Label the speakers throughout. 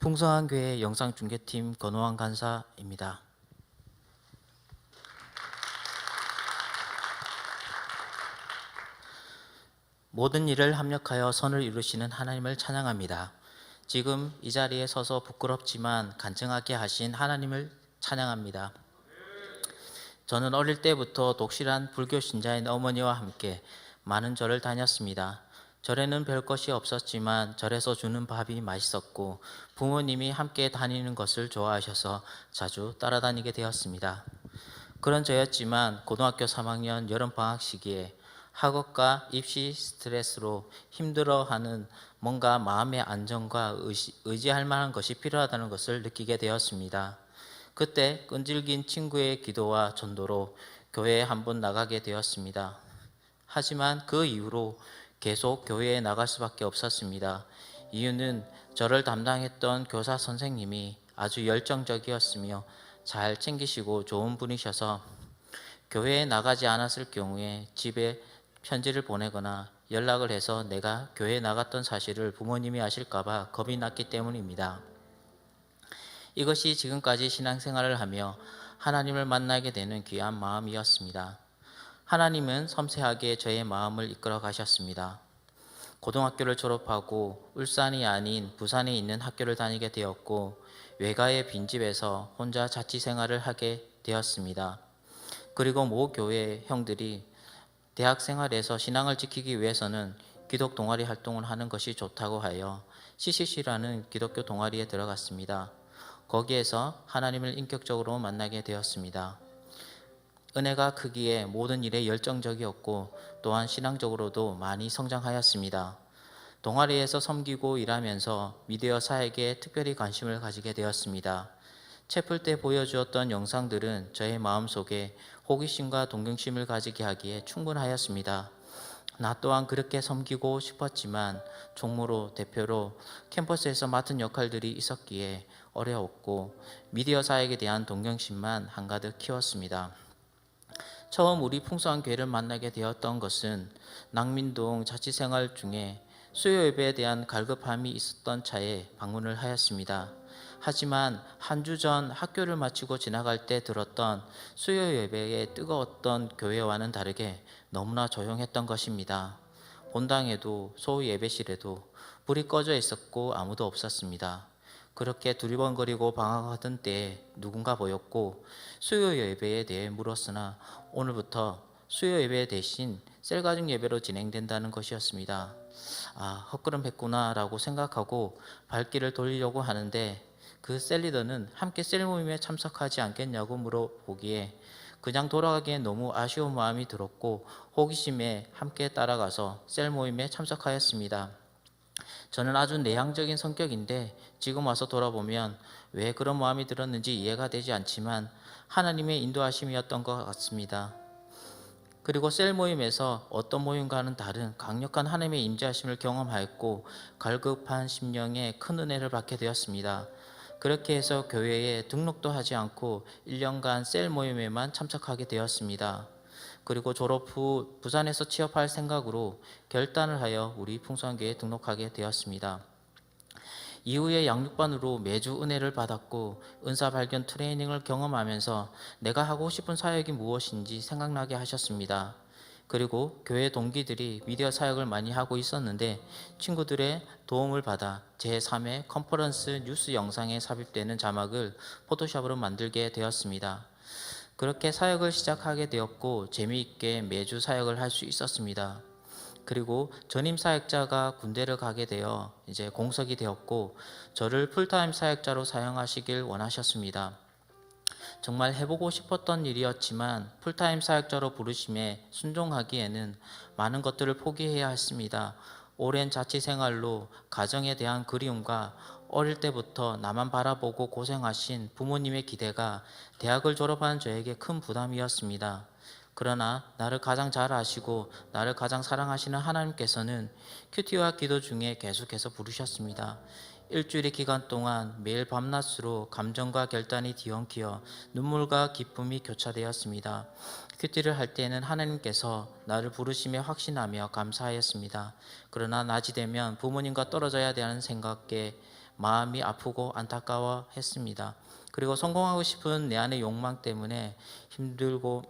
Speaker 1: 풍성한 교회 영상중계팀 권호환 간사입니다. 모든 일을 합력하여 선을 이루시는 하나님을 찬양합니다. 지금 이 자리에 서서 부끄럽지만 간증하게 하신 하나님을 찬양합니다. 저는 어릴 때부터 독실한 불교 신자인 어머니와 함께 많은 절을 다녔습니다. 절에는 별 것이 없었지만 절에서 주는 밥이 맛있었고 부모님이 함께 다니는 것을 좋아하셔서 자주 따라다니게 되었습니다. 그런 저였지만 고등학교 3학년 여름방학 시기에 학업과 입시 스트레스로 힘들어하는 뭔가 마음의 안정과 의지할 만한 것이 필요하다는 것을 느끼게 되었습니다. 그때 끈질긴 친구의 기도와 전도로 교회에 한번 나가게 되었습니다. 하지만 그 이후로 계속 교회에 나갈 수밖에 없었습니다. 이유는 저를 담당했던 교사 선생님이 아주 열정적이었으며 잘 챙기시고 좋은 분이셔서 교회에 나가지 않았을 경우에 집에 편지를 보내거나 연락을 해서 내가 교회에 나갔던 사실을 부모님이 아실까봐 겁이 났기 때문입니다. 이것이 지금까지 신앙생활을 하며 하나님을 만나게 되는 귀한 마음이었습니다. 하나님은 섬세하게 저의 마음을 이끌어 가셨습니다. 고등학교를 졸업하고 울산이 아닌 부산에 있는 학교를 다니게 되었고 외가의 빈집에서 혼자 자취생활을 하게 되었습니다. 그리고 모 교회 형들이 대학 생활에서 신앙을 지키기 위해서는 기독 동아리 활동을 하는 것이 좋다고 하여 CCC라는 기독교 동아리에 들어갔습니다. 거기에서 하나님을 인격적으로 만나게 되었습니다. 은혜가 크기에 모든 일에 열정적이었고 또한 신앙적으로도 많이 성장하였습니다. 동아리에서 섬기고 일하면서 미디어 사역에 특별히 관심을 가지게 되었습니다. 채플 때 보여주었던 영상들은 저의 마음속에 호기심과 동경심을 가지게 하기에 충분하였습니다. 나 또한 그렇게 섬기고 싶었지만 총무로 대표로 캠퍼스에서 맡은 역할들이 있었기에 어려웠고 미디어 사역에 대한 동경심만 한가득 키웠습니다. 처음 우리 풍성한 교회를 만나게 되었던 것은 낭민동 자취생활 중에 수요 예배에 대한 갈급함이 있었던 차에 방문을 하였습니다. 하지만 한 주 전 학교를 마치고 지나갈 때 들었던 수요 예배의 뜨거웠던 교회와는 다르게 너무나 조용했던 것입니다. 본당에도 소위 예배실에도 불이 꺼져 있었고 아무도 없었습니다. 그렇게 두리번거리고 방황하던 때에 누군가 보였고 수요 예배에 대해 물었으나 오늘부터 수요 예배 대신 셀 가족 예배로 진행된다는 것이었습니다. 헛걸음했구나 라고 생각하고 발길을 돌리려고 하는데 그 셀리더는 함께 셀 모임에 참석하지 않겠냐고 물어보기에 그냥 돌아가기에 너무 아쉬운 마음이 들었고 호기심에 함께 따라가서 셀 모임에 참석하였습니다. 저는 아주 내향적인 성격인데 지금 와서 돌아보면 왜 그런 마음이 들었는지 이해가 되지 않지만 하나님의 인도하심이었던 것 같습니다. 그리고 셀 모임에서 어떤 모임과는 다른 강력한 하나님의 임재하심을 경험하였고 갈급한 심령에 큰 은혜를 받게 되었습니다. 그렇게 해서 교회에 등록도 하지 않고 1년간 셀 모임에만 참석하게 되었습니다. 그리고 졸업 후 부산에서 취업할 생각으로 결단을 하여 우리 풍성교회에 등록하게 되었습니다. 이후에 양육반으로 매주 은혜를 받았고 은사 발견 트레이닝을 경험하면서 내가 하고 싶은 사역이 무엇인지 생각나게 하셨습니다. 그리고 교회 동기들이 미디어 사역을 많이 하고 있었는데 친구들의 도움을 받아 제3회 컨퍼런스 뉴스 영상에 삽입되는 자막을 포토샵으로 만들게 되었습니다. 그렇게 사역을 시작하게 되었고 재미있게 매주 사역을 할 수 있었습니다. 그리고 전임 사역자가 군대를 가게 되어 이제 공석이 되었고 저를 풀타임 사역자로 사용하시길 원하셨습니다. 정말 해보고 싶었던 일이었지만 풀타임 사역자로 부르심에 순종하기에는 많은 것들을 포기해야 했습니다. 오랜 자취 생활로 가정에 대한 그리움과 어릴 때부터 나만 바라보고 고생하신 부모님의 기대가 대학을 졸업한 저에게 큰 부담이었습니다. 그러나 나를 가장 잘 아시고 나를 가장 사랑하시는 하나님께서는 큐티와 기도 중에 계속해서 부르셨습니다. 일주일의 기간 동안 매일 밤낮으로 감정과 결단이 뒤엉키어 눈물과 기쁨이 교차되었습니다. 큐티를 할 때에는 하나님께서 나를 부르심에 확신하며 감사하였습니다. 그러나 낮이 되면 부모님과 떨어져야 되는 생각에 마음이 아프고 안타까워했습니다. 그리고 성공하고 싶은 내 안의 욕망 때문에 힘들고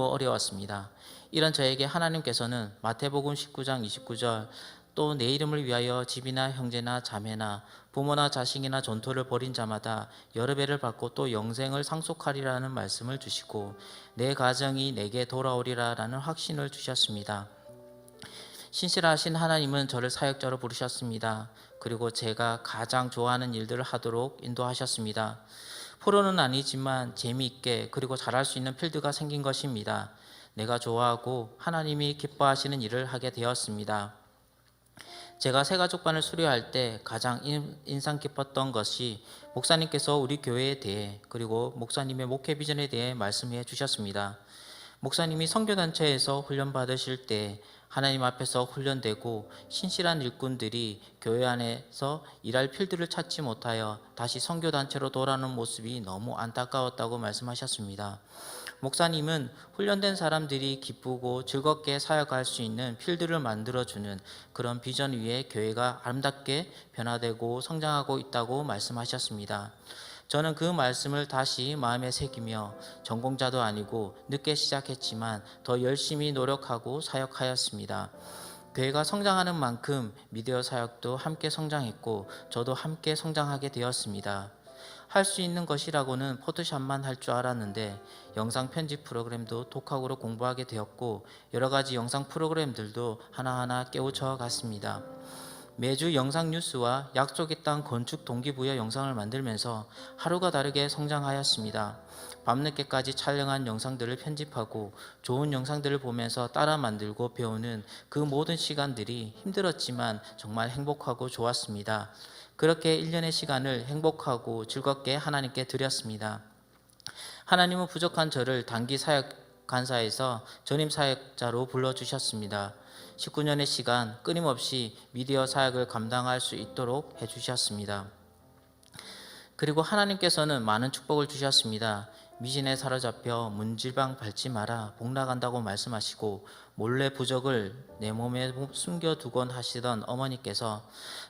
Speaker 1: 어려웠습니다. 이런 저에게 하나님께서는 마태복음 19장 29절 또 내 이름을 위하여 집이나 형제나 자매나 부모나 자식이나 전토를 벌인 자마다 여러 배를 받고 또 영생을 상속하리라는 말씀을 주시고 내 가정이 내게 돌아오리라라는 확신을 주셨습니다. 신실하신 하나님은 저를 사역자로 부르셨습니다. 그리고 제가 가장 좋아하는 일들을 하도록 인도하셨습니다. 프로는 아니지만 재미있게 그리고 잘할 수 있는 필드가 생긴 것입니다. 내가 좋아하고 하나님이 기뻐하시는 일을 하게 되었습니다. 제가 새가족반을 수료할 때 가장 인상 깊었던 것이 목사님께서 우리 교회에 대해 그리고 목사님의 목회 비전에 대해 말씀해 주셨습니다. 목사님이 선교단체에서 훈련받으실 때 하나님 앞에서 훈련되고 신실한 일꾼들이 교회 안에서 일할 필드를 찾지 못하여 다시 선교단체로 돌아오는 모습이 너무 안타까웠다고 말씀하셨습니다. 목사님은 훈련된 사람들이 기쁘고 즐겁게 사역할 수 있는 필드를 만들어주는 그런 비전 위에 교회가 아름답게 변화되고 성장하고 있다고 말씀하셨습니다. 저는 그 말씀을 다시 마음에 새기며 전공자도 아니고 늦게 시작했지만 더 열심히 노력하고 사역하였습니다. 교회가 성장하는 만큼 미디어 사역도 함께 성장했고 저도 함께 성장하게 되었습니다. 할 수 있는 것이라고는 포토샵만 할 줄 알았는데 영상 편집 프로그램도 독학으로 공부하게 되었고 여러 가지 영상 프로그램들도 하나하나 깨우쳐 갔습니다. 매주 영상 뉴스와 약속의 땅 건축 동기부여 영상을 만들면서 하루가 다르게 성장하였습니다. 밤늦게까지 촬영한 영상들을 편집하고 좋은 영상들을 보면서 따라 만들고 배우는 그 모든 시간들이 힘들었지만 정말 행복하고 좋았습니다. 그렇게 1년의 시간을 행복하고 즐겁게 하나님께 드렸습니다. 하나님은 부족한 저를 단기 사역 간사에서 전임 사역자로 불러주셨습니다. 19년의 시간 끊임없이 미디어 사역을 감당할 수 있도록 해주셨습니다. 그리고 하나님께서는 많은 축복을 주셨습니다. 미신에 사로잡혀 문지방 밟지 마라 복 나간다고 말씀하시고 몰래 부적을 내 몸에 숨겨두곤 하시던 어머니께서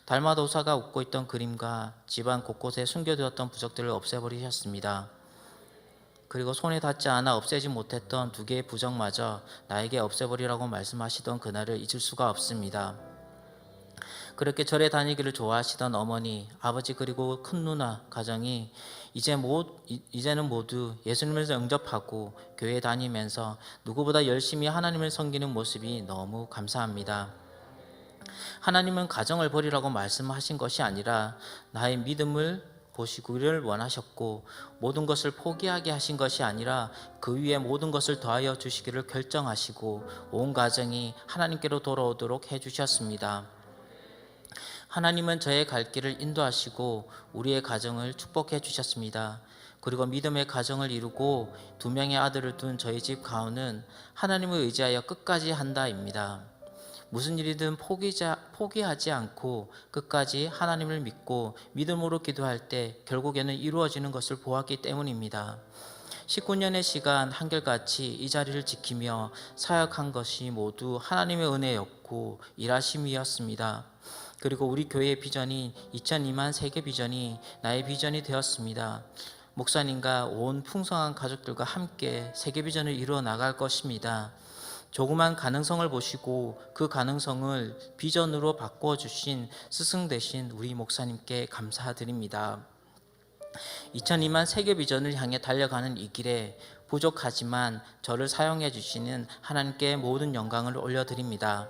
Speaker 1: 달마도사가 웃고 있던 그림과 집안 곳곳에 숨겨두었던 부적들을 없애버리셨습니다. 그리고 손에 닿지 않아 없애지 못했던 2개의 부적마저 나에게 없애버리라고 말씀하시던 그날을 잊을 수가 없습니다. 그렇게 절에 다니기를 좋아하시던 어머니, 아버지 그리고 큰 누나 가정이 이제는 모두 예수님을 영접하고 교회 다니면서 누구보다 열심히 하나님을 섬기는 모습이 너무 감사합니다. 하나님은 가정을 버리라고 말씀하신 것이 아니라 나의 믿음을 보시기를 원하셨고 모든 것을 포기하게 하신 것이 아니라 그 위에 모든 것을 더하여 주시기를 결정하시고 온 가정이 하나님께로 돌아오도록 해주셨습니다. 하나님은 저의 갈 길을 인도하시고 우리의 가정을 축복해 주셨습니다. 그리고 믿음의 가정을 이루고 2명의 아들을 둔 저희 집 가훈은 하나님을 의지하여 끝까지 한다입니다. 무슨 일이든 포기하지 않고 끝까지 하나님을 믿고 믿음으로 기도할 때 결국에는 이루어지는 것을 보았기 때문입니다. 19년의 시간 한결같이 이 자리를 지키며 사역한 것이 모두 하나님의 은혜였고 일하심이었습니다. 그리고 우리 교회의 비전인 2002만 세계 비전이 나의 비전이 되었습니다. 목사님과 온 풍성한 가족들과 함께 세계 비전을 이루어 나갈 것입니다. 조그만 가능성을 보시고 그 가능성을 비전으로 바꾸어 주신 스승 되신 우리 목사님께 감사드립니다. 2002만 세계 비전을 향해 달려가는 이 길에 부족하지만 저를 사용해 주시는 하나님께 모든 영광을 올려드립니다.